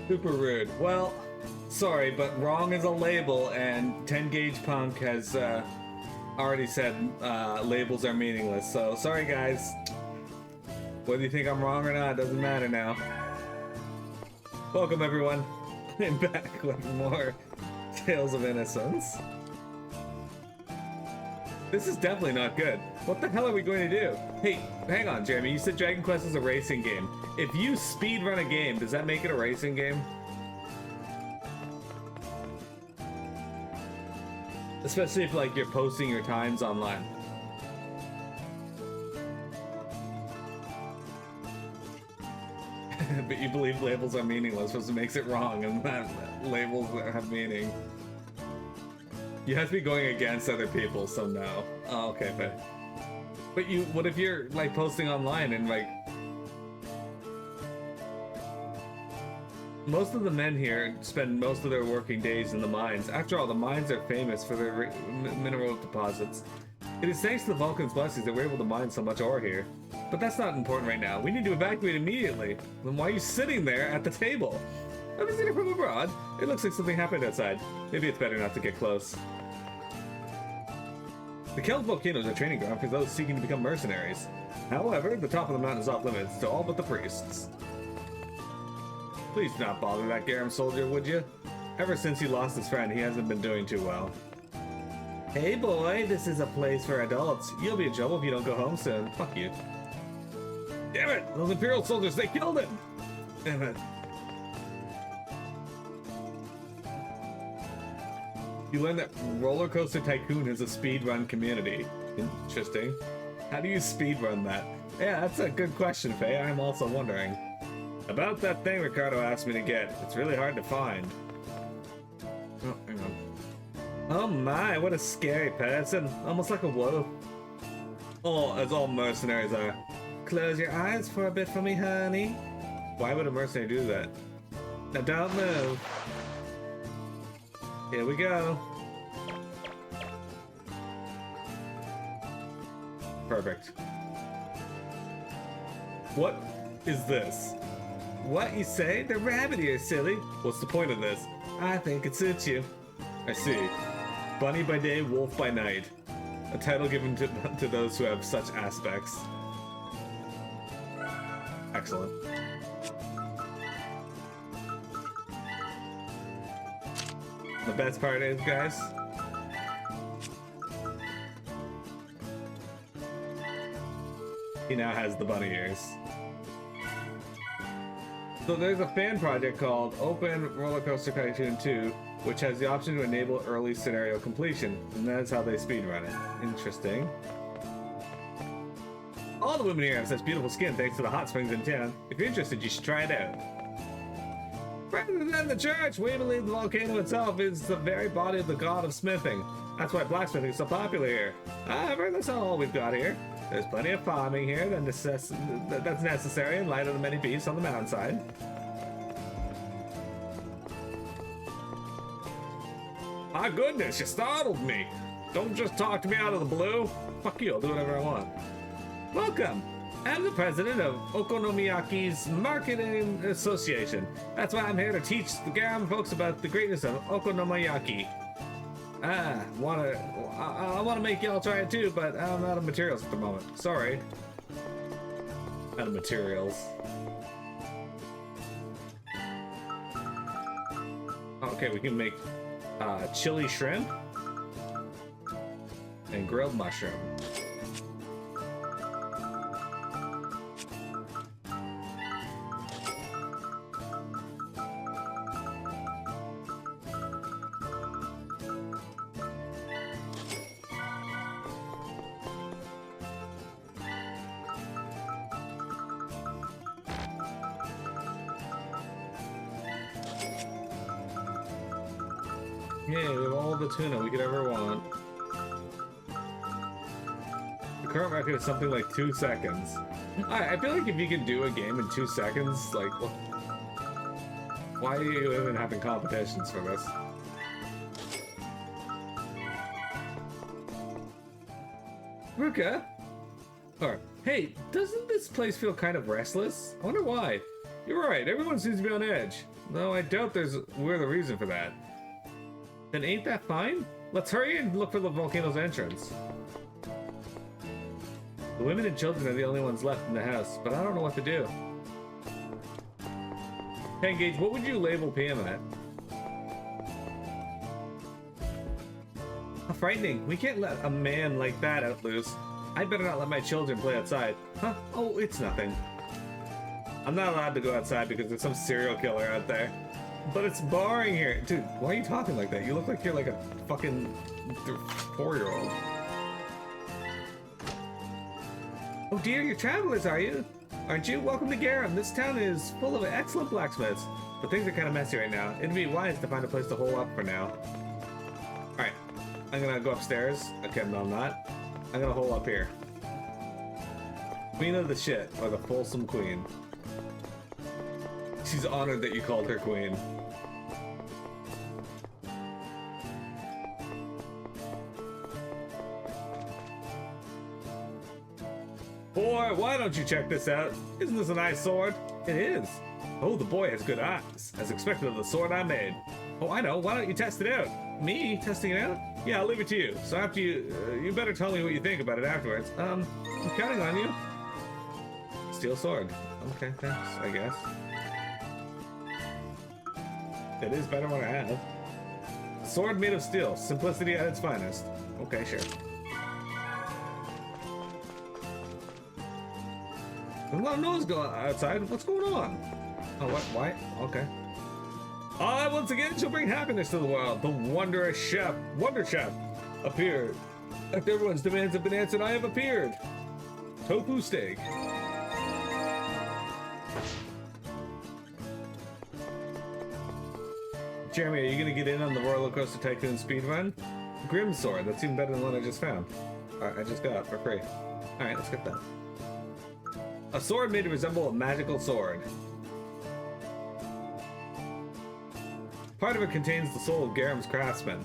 Super rude. Well, sorry, but wrong is a label, and 10 Gauge Punk has already said labels are meaningless. So sorry, guys. Whether you think I'm wrong or not doesn't matter now. Welcome, everyone. I'm back with more Tales of Innocence. This is definitely not good. What the hell are we going to do? Hey, hang on, Jeremy. You said Dragon Quest is a racing game. If you speedrun a game, does that make it a racing game? Especially if, like, you're posting your times online. But you believe labels are meaningless, which makes it wrong, and that labels have meaning. You have to be going against other people, so no. Oh, okay, but what if you're, like, posting online and, like, most of the men here spend most of their working days in the mines. After all, the mines are famous for their mineral deposits. It is thanks to the Vulcan's blessings that we're able to mine so much ore here. But that's not important right now. We need to evacuate immediately. Then why are you sitting there at the table? I'm visiting from abroad. It looks like something happened outside. Maybe it's better not to get close. The Kelp volcano is a training ground for those seeking to become mercenaries. However, the top of the mountain is off limits to all but the priests. Please do not bother that Garam soldier, would you? Ever since he lost his friend, he hasn't been doing too well. Hey boy, this is a place for adults. You'll be in trouble if you don't go home soon. Fuck you. Damn it! Those Imperial soldiers, they killed him! Damn it. You learned that Roller Coaster Tycoon has a speedrun community. Interesting. How do you speedrun that? Yeah, that's a good question, Faye. I'm also wondering. About that thing Ricardo asked me to get. It's really hard to find. Oh, hang on. Oh my, what a scary person. Almost like a wolf. Oh, as all mercenaries are. Close your eyes for a bit for me, honey. Why would a mercenary do that? Now don't move. Here we go. Perfect. What is this? What you say? The rabbit ear, silly. What's the point of this? I think it suits you. I see. Bunny by day, wolf by night. A title given to those who have such aspects. Excellent. The best part is, guys, he now has the bunny ears. So there's a fan project called Open Roller Coaster Tycoon 2, which has the option to enable early scenario completion, and that's how they speedrun it. Interesting. All the women here have such beautiful skin thanks to the hot springs in town. If you're interested, you should try it out. Rather than the church, we believe the volcano itself is the very body of the god of smithing. That's why blacksmithing is so popular here. However, that's not all we've got here. There's plenty of farming here that's necessary in light of the many beasts on the mountainside. My goodness, you startled me. Don't just talk to me out of the blue. Fuck you, I'll do whatever I want. Welcome. I'm the president of Okonomiyaki's Marketing Association. That's why I'm here to teach the Garam folks about the greatness of Okonomiyaki. I want to make y'all try it too, but I'm out of materials at the moment. Sorry. Out of materials. Okay, we can make chili shrimp and grilled mushroom. Yeah, we have all the tuna we could ever want. The current record is something like 2 seconds. I feel like if you can do a game in 2 seconds, like, why are you even having competitions for this? Ruka? Or, hey, doesn't this place feel kind of restless? I wonder why. You're right, everyone seems to be on edge. Though I doubt we're the reason for that. Then ain't that fine? Let's hurry and look for the volcano's entrance. The women and children are the only ones left in the house, but I don't know what to do. Hey, Gage, what would you label PM at? How frightening. We can't let a man like that out loose. I'd better not let my children play outside. Huh? Oh, it's nothing. I'm not allowed to go outside because there's some serial killer out there. But it's boring here. Dude, why are you talking like that? You look like you're like a fucking 4-year-old. Oh dear, you're travelers, are you? Aren't you? Welcome to Garam. This town is full of excellent blacksmiths. But things are kind of messy right now. It'd be wise to find a place to hole up for now. Alright. I'm gonna go upstairs. Okay, no I'm not. I'm gonna hole up here. Queen of the shit, or the Folsom Queen. She's honored that you called her queen. Boy, why don't you check this out? Isn't this a nice sword? It is. Oh, the boy has good eyes. As expected of the sword I made. Oh, I know. Why don't you test it out? Me? Testing it out? Yeah, I'll leave it to you. So after you better tell me what you think about it afterwards. I'm counting on you. Steel sword. Okay, thanks, I guess. It is better what I have. Sword made of steel. Simplicity at its finest. Okay, sure. There's a lot of noise going outside. What's going on? Oh, what? Why? Okay. I once again shall bring happiness to the world. The Wonder Chef appeared. After everyone's demands have been answered, I have appeared. Tofu steak. Jeremy, are you gonna get in on the Roller Coaster Tycoon speedrun? Grim sword. That's even better than what I just found. I just got for free. All right, let's get that. A sword made to resemble a magical sword. Part of it contains the soul of Garam's craftsman.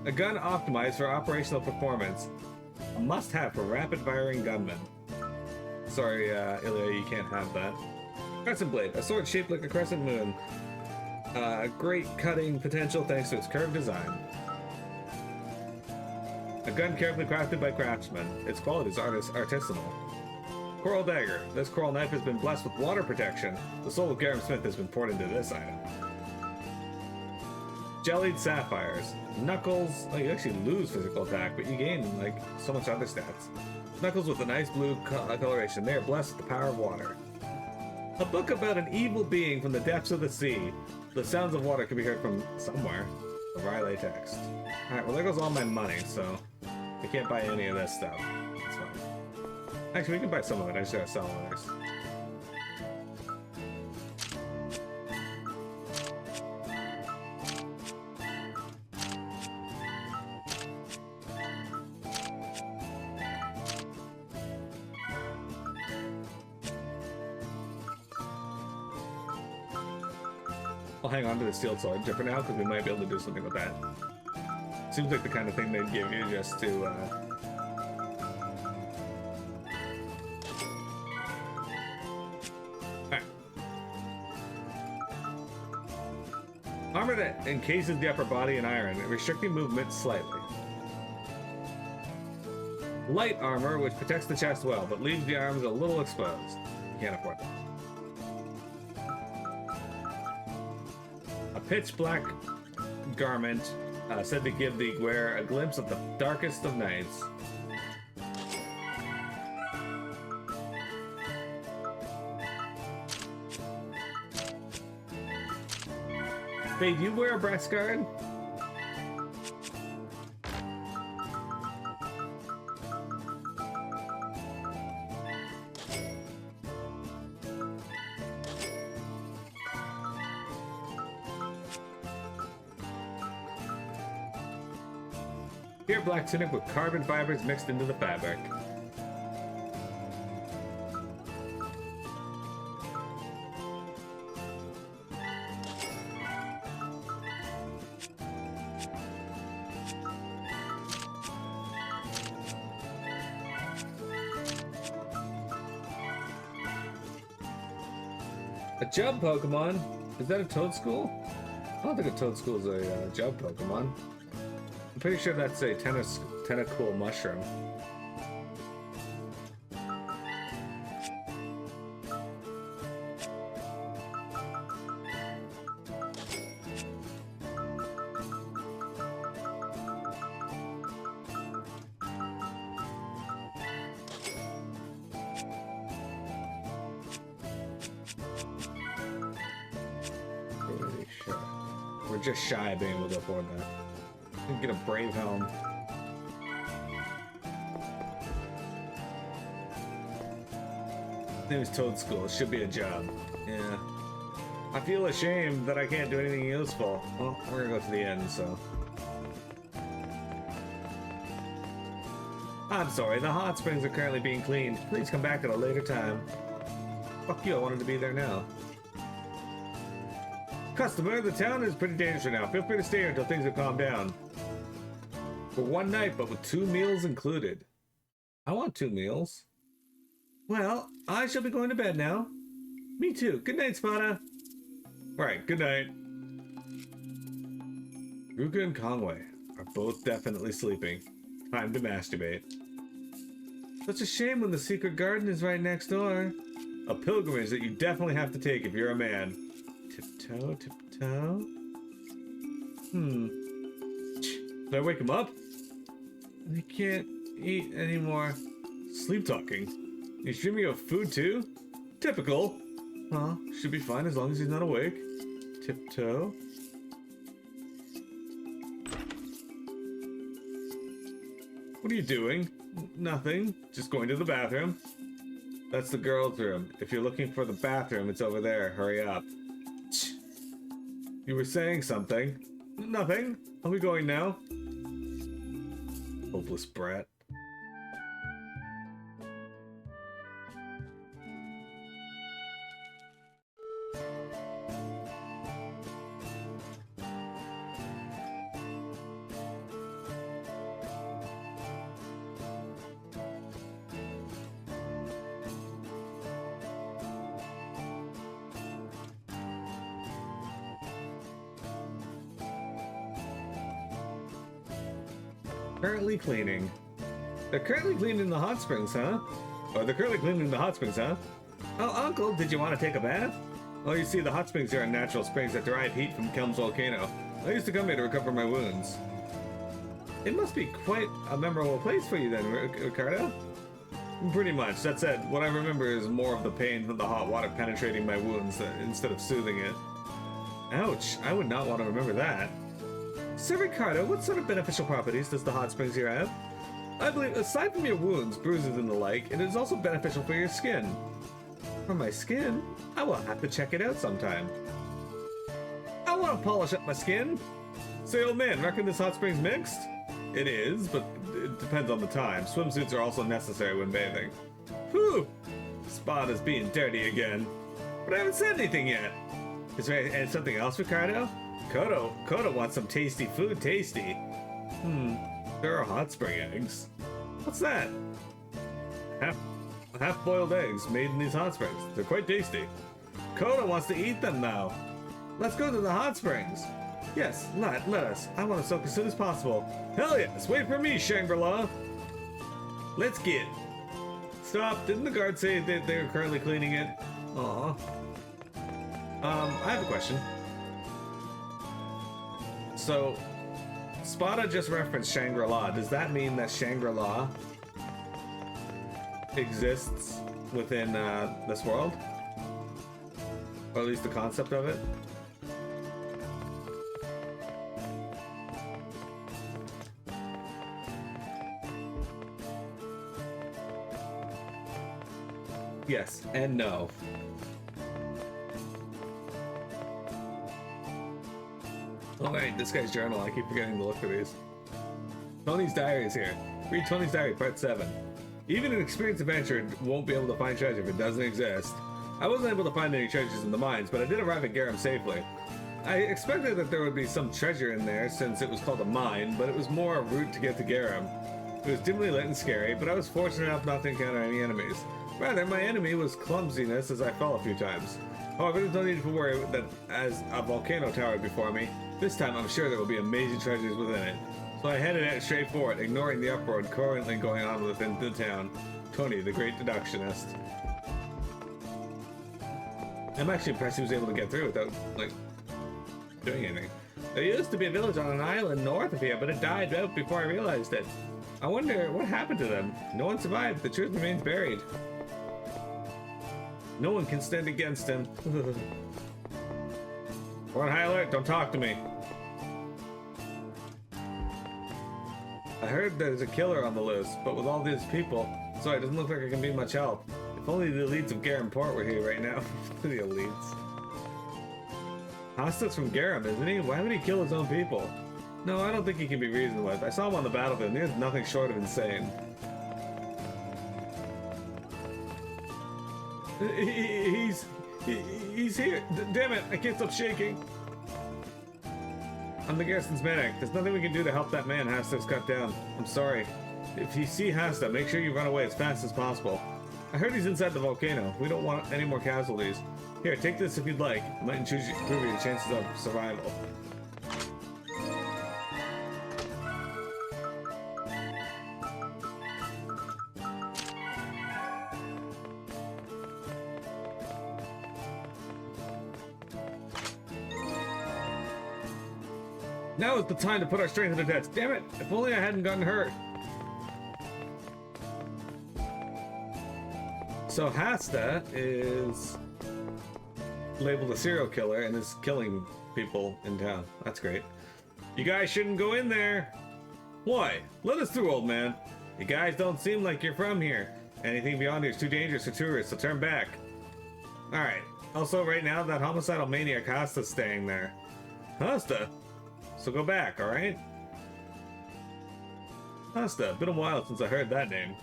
A gun optimized for operational performance. A must-have for rapid-firing gunmen. Sorry, Ilya, you can't have that. Crescent blade. A sword shaped like a crescent moon. Great cutting potential thanks to its curved design. A gun carefully crafted by craftsmen. Its qualities are artisanal. Coral dagger. This coral knife has been blessed with water protection. The soul of Garam Smith has been poured into this item. Jellied sapphires. Knuckles. Oh, you actually lose physical attack, but you gain like so much other stats. Knuckles with a nice blue coloration. They are blessed with the power of water. A book about an evil being from the depths of the sea. The sounds of water can be heard from somewhere. A Riley text. Alright, well there goes all my money, so I can't buy any of this stuff. That's fine. Actually, we can buy some of it. I just gotta sell others. I'll hang on to the steel sword for now, because we might be able to do something with that. Seems like the kind of thing they'd give you just to, Alright. Armor that encases the upper body in iron, restricting movement slightly. Light armor, which protects the chest well, but leaves the arms a little exposed. You can't afford that. Pitch black garment, said to give the wearer a glimpse of the darkest of nights. Hey, do you wear a breast guard? Pure black tunic with carbon fibers mixed into the fabric. A jump Pokemon? Is that a Toedscool? I don't think a Toedscool is a jump Pokemon. I'm pretty sure that's a tentacool mushroom. We're just shy of being able to afford that. We can get a Brave Helm. His name is Toedscool. It should be a job. Yeah. I feel ashamed that I can't do anything useful. Well, we're gonna go to the end, so. I'm sorry, the hot springs are currently being cleaned. Please come back at a later time. Fuck you, I wanted to be there now. Customer, the town is pretty dangerous right now. Feel free to stay here until things have calmed down. For one night, but with 2 meals included. I want 2 meals. Well, I shall be going to bed now. Me too. Good night, Spada. Alright, good night. Ruka and Conway are both definitely sleeping. Time to masturbate. Such a shame when the secret garden is right next door. A pilgrimage that you definitely have to take if you're a man. Tiptoe, tiptoe. Did I wake him up? He can't eat anymore. Sleep talking. He's dreaming of food too? Typical. Well, should be fine as long as he's not awake. Tiptoe. What are you doing? Nothing. Just going to the bathroom. That's the girls' room. If you're looking for the bathroom, it's over there. Hurry up. You were saying something. Nothing. Are we going now? Hopeless brat. Currently cleaning. They're currently cleaning the hot springs, huh? Oh, they're currently cleaning the hot springs, huh? Oh, Uncle, did you want to take a bath? Oh, you see, the hot springs here are natural springs that derive heat from Kelm's volcano. I used to come here to recover my wounds. It must be quite a memorable place for you then, Ricardo? Pretty much. That said, what I remember is more of the pain from the hot water penetrating my wounds instead of soothing it. Ouch, I would not want to remember that. Sir Ricardo, what sort of beneficial properties does the hot springs here have? I believe, aside from your wounds, bruises, and the like, it is also beneficial for your skin. For my skin? I will have to check it out sometime. I want to polish up my skin. Say, old man, reckon this hot spring's mixed? It is, but it depends on the time. Swimsuits are also necessary when bathing. Whew! Spot is being dirty again. But I haven't said anything yet. Is there something else, Ricardo? Kodo wants some tasty food. Tasty. There are hot spring eggs. What's that? Half-boiled eggs made in these hot springs. They're quite tasty. Kodo wants to eat them now. Let's go to the hot springs. Yes, let us. I want to soak as soon as possible. Hell yes, wait for me, Shangri-La. Let's get. Stop, didn't the guard say that they were currently cleaning it? Aw. I have a question. So, Spada just referenced Shangri-La. Does that mean that Shangri-La exists within this world? Or at least the concept of it? Yes, and no. Oh wait, this guy's journal, I keep forgetting to look for these. Tony's diary is here. Read Tony's diary, part 7. Even an experienced adventurer won't be able to find treasure if it doesn't exist. I wasn't able to find any treasures in the mines, but I did arrive at Garam safely. I expected that there would be some treasure in there since it was called a mine, but it was more a route to get to Garam. It was dimly lit and scary, but I was fortunate enough not to encounter any enemies. Rather, my enemy was clumsiness as I fell a few times. However, there's no need to worry that as a volcano towered before me, this time I'm sure there will be amazing treasures within it. So I headed out straight for it, ignoring the uproar currently going on within the town. Tony, the great deductionist. I'm actually impressed he was able to get through without, like, doing anything. There used to be a village on an island north of here, but it died out before I realized it. I wonder what happened to them. No one survived. The truth remains buried. No one can stand against him. We're on high alert. Don't talk to me. I heard there's a killer on the loose, but with all these people, sorry, it doesn't look like I can be much help. If only the elites of Garam Port were here right now. The elites. Hasta's from Garam, isn't he? Why would he kill his own people? No, I don't think he can be reasoned with. I saw him on the battlefield, and he was nothing short of insane. He's here. Damn it, I can't stop shaking. I'm the garrison's medic. There's nothing we can do to help that man Hasta's cut down. I'm sorry. If you see Hasta, make sure you run away as fast as possible. I heard he's inside the volcano. We don't want any more casualties. Here, take this if you'd like. It might improve your chances of survival. Now is the time to put our strength into test. Damn it! If only I hadn't gotten hurt. So Hasta is labeled a serial killer and is killing people in town. That's great. You guys shouldn't go in there. Why? Let us through, old man. You guys don't seem like you're from here. Anything beyond here is too dangerous for tourists, so turn back. Alright. Also, right now, that homicidal maniac Hasta's staying there. Hasta? So go back, alright? Hasta, been a while since I heard that name.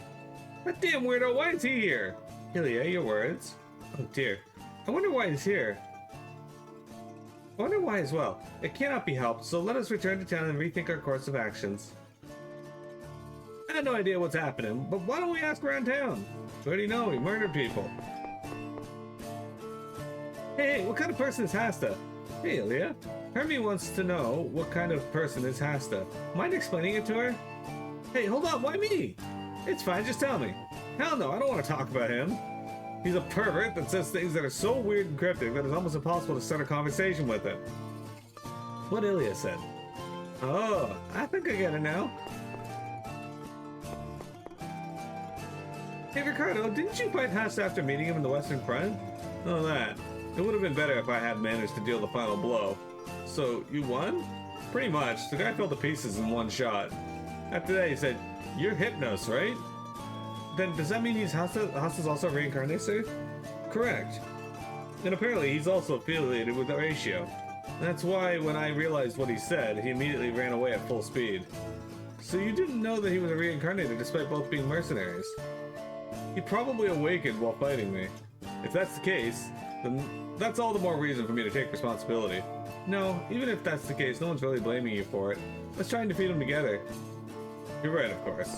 That damn weirdo, why is he here? Ilya, your words. Oh dear. I wonder why he's here. I wonder why as well. It cannot be helped, so let us return to town and rethink our course of actions. I had no idea what's happening, but why don't we ask around town? We already know, he murdered people. Hey, what kind of person is Hasta? Hey, Ilya. Hermie wants to know what kind of person is Hasta. Mind explaining it to her? Hey, hold on, why me? It's fine, just tell me. Hell no, I don't want to talk about him. He's a pervert that says things that are so weird and cryptic that it's almost impossible to start a conversation with him. What Ilya said. Oh, I think I get it now. Hey Ricardo, didn't you fight Hasta after meeting him in the Western Front? Oh, that. It would have been better if I had managed to deal the final blow. So, you won? Pretty much. The guy fell to pieces in one shot. After that, he said, "You're Hypnos, right?" Then does that mean he's Hasta's also reincarnated, sir? Correct. And apparently he's also affiliated with Horatio. That's why when I realized what he said, he immediately ran away at full speed. So you didn't know that he was a reincarnated despite both being mercenaries? He probably awakened while fighting me. If that's the case, then that's all the more reason for me to take responsibility. No, even if that's the case, no one's really blaming you for it. Let's try and defeat him together. You're right, of course.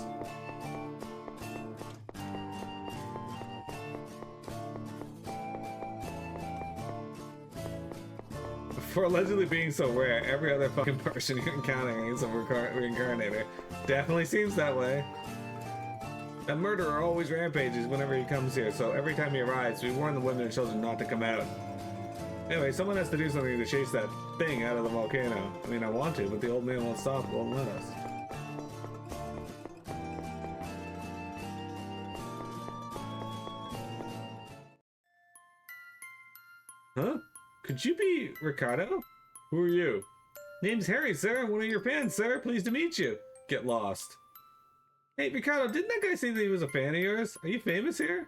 For allegedly being so rare, every other fucking person you're encountering is a reincarnator. Definitely seems that way. That murderer always rampages whenever he comes here, so every time he arrives, we warn the women and children not to come out. Anyway, someone has to do something to chase that thing out of the volcano. I mean, I want to, but the old man won't stop, won't let us. Huh? Could you be Ricardo? Who are you? Name's Harry, sir. One of your fans, sir. Pleased to meet you. Get lost. Hey, Ricardo, didn't that guy say that he was a fan of yours? Are you famous here?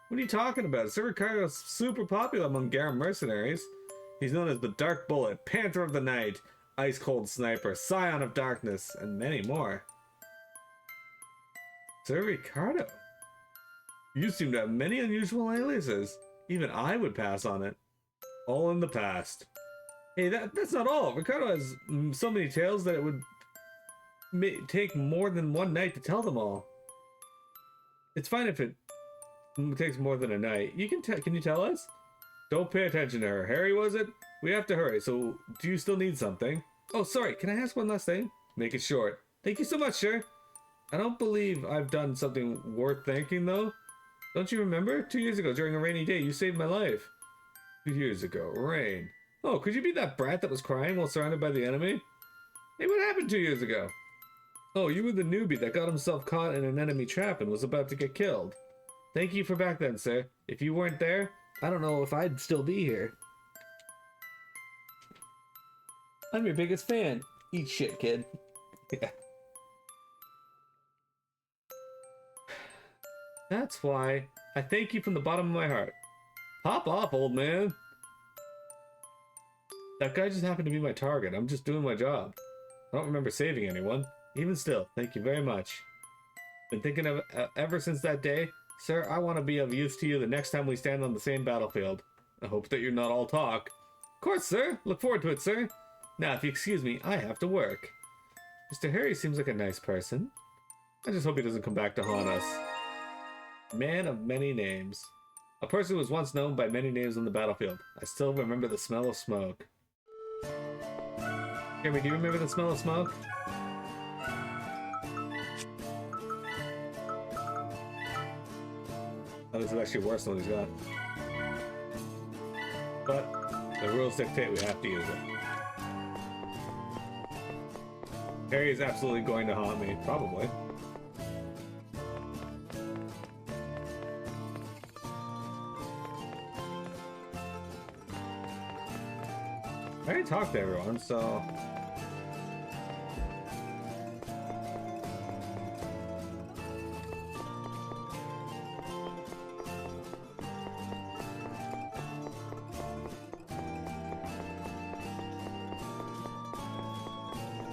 What are you talking about? Sir Ricardo's super popular among Garam mercenaries. He's known as the Dark Bullet, Panther of the Night, Ice Cold Sniper, Scion of Darkness, and many more. Sir Ricardo? You seem to have many unusual aliases. Even I would pass on it. All in the past. Hey, that's not all. Ricardo has so many tales that it would take more than one night to tell them all. It's fine if it takes more than a night. Can you tell us? Don't pay attention to her. Harry, was it? We have to hurry, so do you still need something? Oh, sorry, can I ask one last thing? Make it short. Thank you so much, sir. I don't believe I've done something worth thanking, though. Don't you remember? 2 years ago, during a rainy day, you saved my life. 2 years ago, rain. Oh, could you be that brat that was crying while surrounded by the enemy? Hey, what happened 2 years ago? Oh, you were the newbie that got himself caught in an enemy trap and was about to get killed. Thank you for back then, sir. If you weren't there, I don't know if I'd still be here. I'm your biggest fan. Eat shit, kid. Yeah. That's why I thank you from the bottom of my heart. Pop off, old man. That guy just happened to be my target. I'm just doing my job. I don't remember saving anyone. Even still, thank you very much. Been thinking of ever since that day. Sir, I want to be of use to you the next time we stand on the same battlefield. I hope that you're not all talk. Of course, sir. Look forward to it, sir. Now, if you excuse me, I have to work. Mr. Harry seems like a nice person. I just hope he doesn't come back to haunt us. Man of many names. A person who was once known by many names on the battlefield. I still remember the smell of smoke. Jeremy, do you remember the smell of smoke? Oh, this is actually worse than what he's got. But the rules dictate we have to use it. Harry is absolutely going to haunt me, probably. I already talked to everyone, so...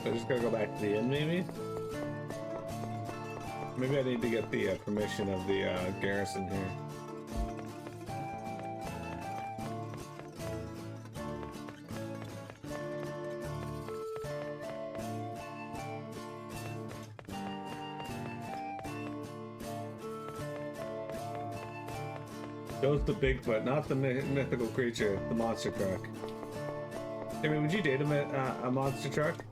I just gotta go back to the inn, maybe? Maybe I need to get the permission of the garrison here. Goes to Bigfoot, not the mythical creature, the monster truck. I mean, would you date a monster truck?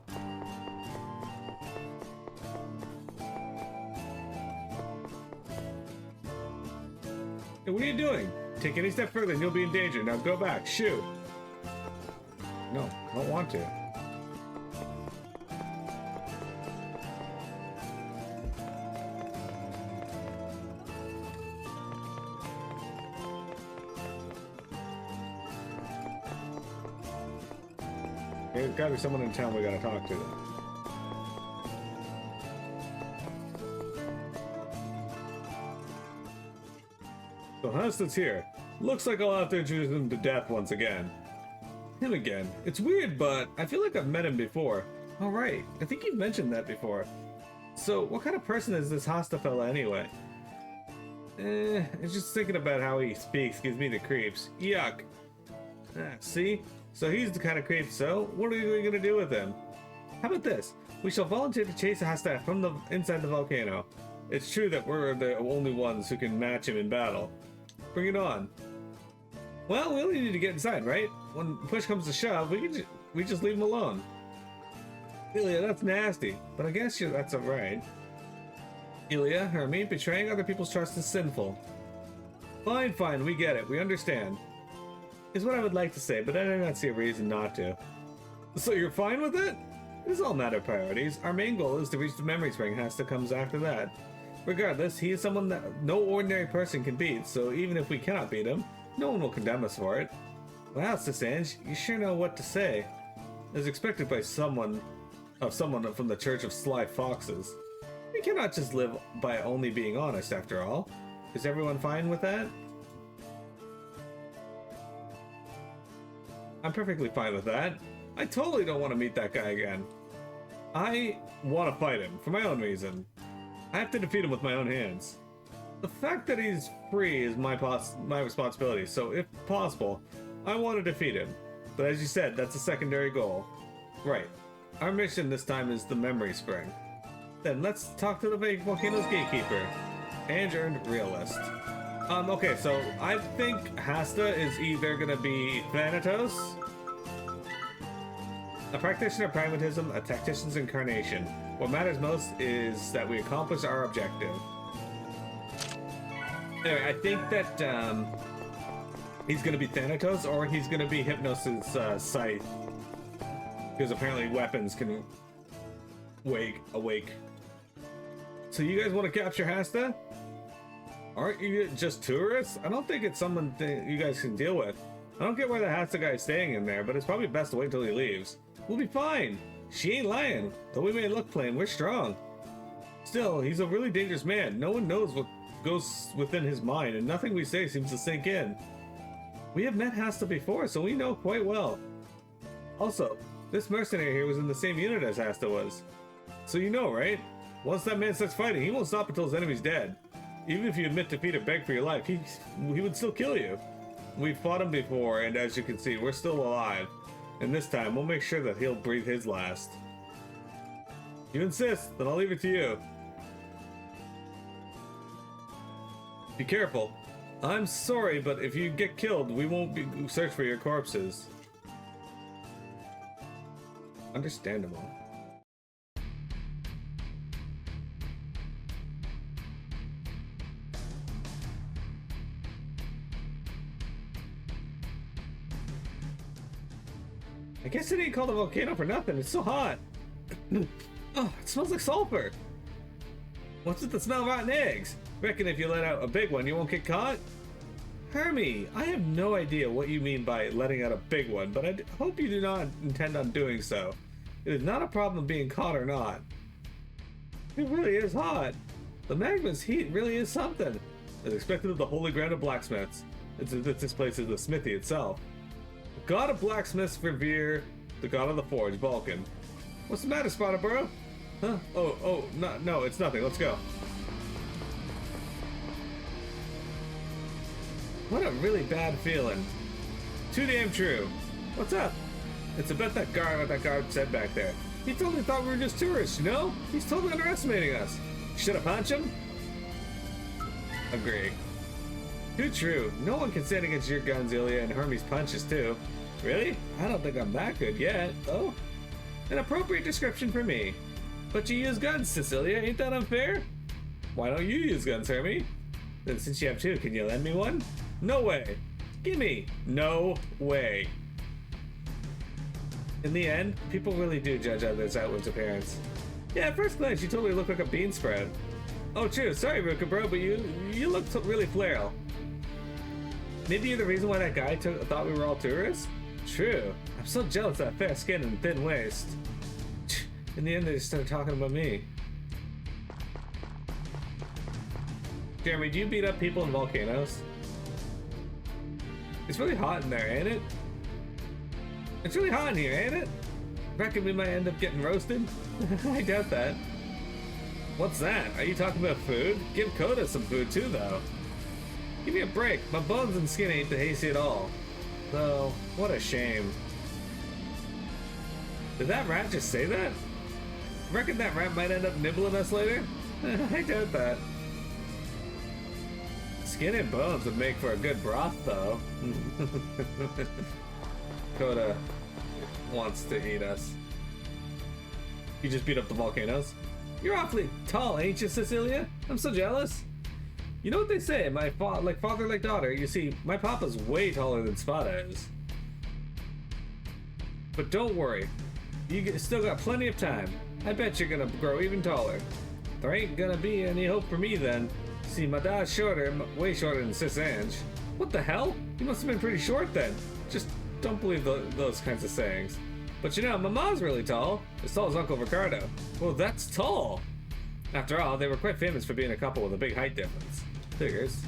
Hey, what are you doing? Take any step further and you'll be in danger. Now go back. Shoot. No, I don't want to. There's gotta be someone in town we gotta talk to. So Hunston's here. Looks like I'll have to introduce him to death once again. Him again. It's weird, but I feel like I've met him before. All right, I think you've mentioned that before. So, what kind of person is this Hosta fella anyway? It's just thinking about how he speaks gives me the creeps. Yuck. See? So he's the kind of creep, so what are we gonna do with him? How about this? We shall volunteer to chase a Hosta from the inside the volcano. It's true that we're the only ones who can match him in battle. Bring it on. Well, we only need to get inside, right? When push comes to shove, we just leave him alone. Ilya, that's nasty, but I guess that's alright. Ilya, Hermie, betraying other people's trust is sinful. Fine, we get it, we understand. Is what I would like to say, but I do not see a reason not to. So you're fine with it? It is all a matter of priorities. Our main goal is to reach the memory spring. Hasta comes after that. Regardless, he is someone that no ordinary person can beat, so even if we cannot beat him, no one will condemn us for it. Wow, Sisange, you sure know what to say. As expected by someone from the Church of Sly Foxes. We cannot just live by only being honest, after all. Is everyone fine with that? I'm perfectly fine with that. I totally don't want to meet that guy again. I want to fight him, for my own reason. I have to defeat him with my own hands. The fact that he's free is my responsibility, so if possible, I want to defeat him. But as you said, that's a secondary goal. Right. Our mission this time is the memory spring. Then let's talk to the volcano's gatekeeper. And earned realist. Okay, so I think Hasta is either gonna be Thanatos, a practitioner of pragmatism, a tactician's incarnation. What matters most is that we accomplish our objective. Anyway, I think that he's gonna be Thanatos, or he's gonna be Hypnos' scythe. Because apparently weapons can awake. So you guys want to capture Hasta? Aren't you just tourists? I don't think it's someone you guys can deal with. I don't get why the Hasta guy's staying in there, but it's probably best to wait till he leaves. We'll be fine. She ain't lying. Though we may look plain, we're strong. Still, he's a really dangerous man. No one knows what goes within his mind, and nothing we say seems to sink in. We have met Hasta before, so we know quite well. Also, this mercenary here was in the same unit as Hasta was. So you know, right? Once that man starts fighting, he won't stop until his enemy's dead. Even if you admit defeat or beg for your life, he would still kill you. We've fought him before, and as you can see, we're still alive. And this time, we'll make sure that he'll breathe his last. You insist, then I'll leave it to you. Be careful. I'm sorry, but if you get killed, we won't search for your corpses. Understandable. I guess it ain't called a volcano for nothing. It's so hot. Oh, it smells like sulfur. What's with the smell of rotten eggs? Reckon if you let out a big one, you won't get caught? Hermie, I have no idea what you mean by letting out a big one, but I hope you do not intend on doing so. It is not a problem being caught or not. It really is hot. The magma's heat really is something. As expected of the holy ground of blacksmiths. This place is the smithy itself. The god of blacksmiths revere the god of the forge, Vulcan. What's the matter, Spotter Bro? Huh? No, it's nothing. Let's go. What a really bad feeling. Too damn true. What's up? It's about that guard, what that guard said back there. He totally thought we were just tourists, you know? He's totally underestimating us. Should I punch him? Agree. Too true. No one can stand against your guns, Ilya, and Hermes' punches too. Really? I don't think I'm that good yet, though. An appropriate description for me. But you use guns, Cecilia. Ain't that unfair? Why don't you use guns, Hermes? Then since you have two, can you lend me one? No way. Gimme. No way. In the end, people really do judge others' outward appearance. Yeah, at first glance, you totally look like a bean sprout. Oh, true. Sorry, Ruka bro, but you look really flail. Maybe you're the reason why that guy thought we were all tourists? True. I'm so jealous of that fair skin and thin waist. In the end, they just started talking about me. Jeremy, do you beat up people in volcanoes? It's really hot in there, ain't it? It's really hot in here, ain't it? Reckon we might end up getting roasted? I doubt that. What's that? Are you talking about food? Give Coda some food too, though. Give me a break. My bones and skin ain't hasty at all. Though, what a shame. Did that rat just say that? Reckon that rat might end up nibbling us later? I doubt that. Skin and bones would make for a good broth, though. Coda wants to eat us. You just beat up the volcanoes? You're awfully tall, ain't you, Cecilia? I'm so jealous. You know what they say, like father, like daughter. You see, my papa's way taller than Spada is. But don't worry, you still got plenty of time. I bet you're gonna grow even taller. There ain't gonna be any hope for me then. See, my dad's shorter, way shorter than Sis Ange. What the hell? He must have been pretty short then. Just don't believe those kinds of sayings. But you know, my mom's really tall, as tall as Uncle Ricardo. Well, that's tall. After all, they were quite famous for being a couple with a big height difference. Figures.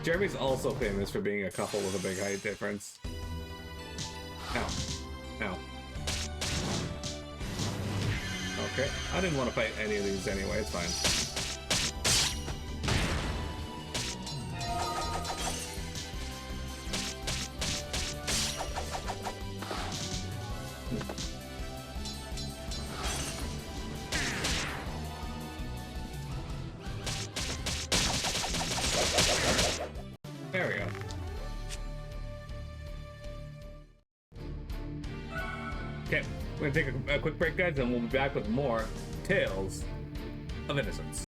Jeremy's also famous for being a couple with a big height difference. Ow. Ow. Okay, I didn't want to fight any of these anyway, it's fine. Okay, we're gonna take a quick break, guys, and we'll be back with more Tales of Innocence.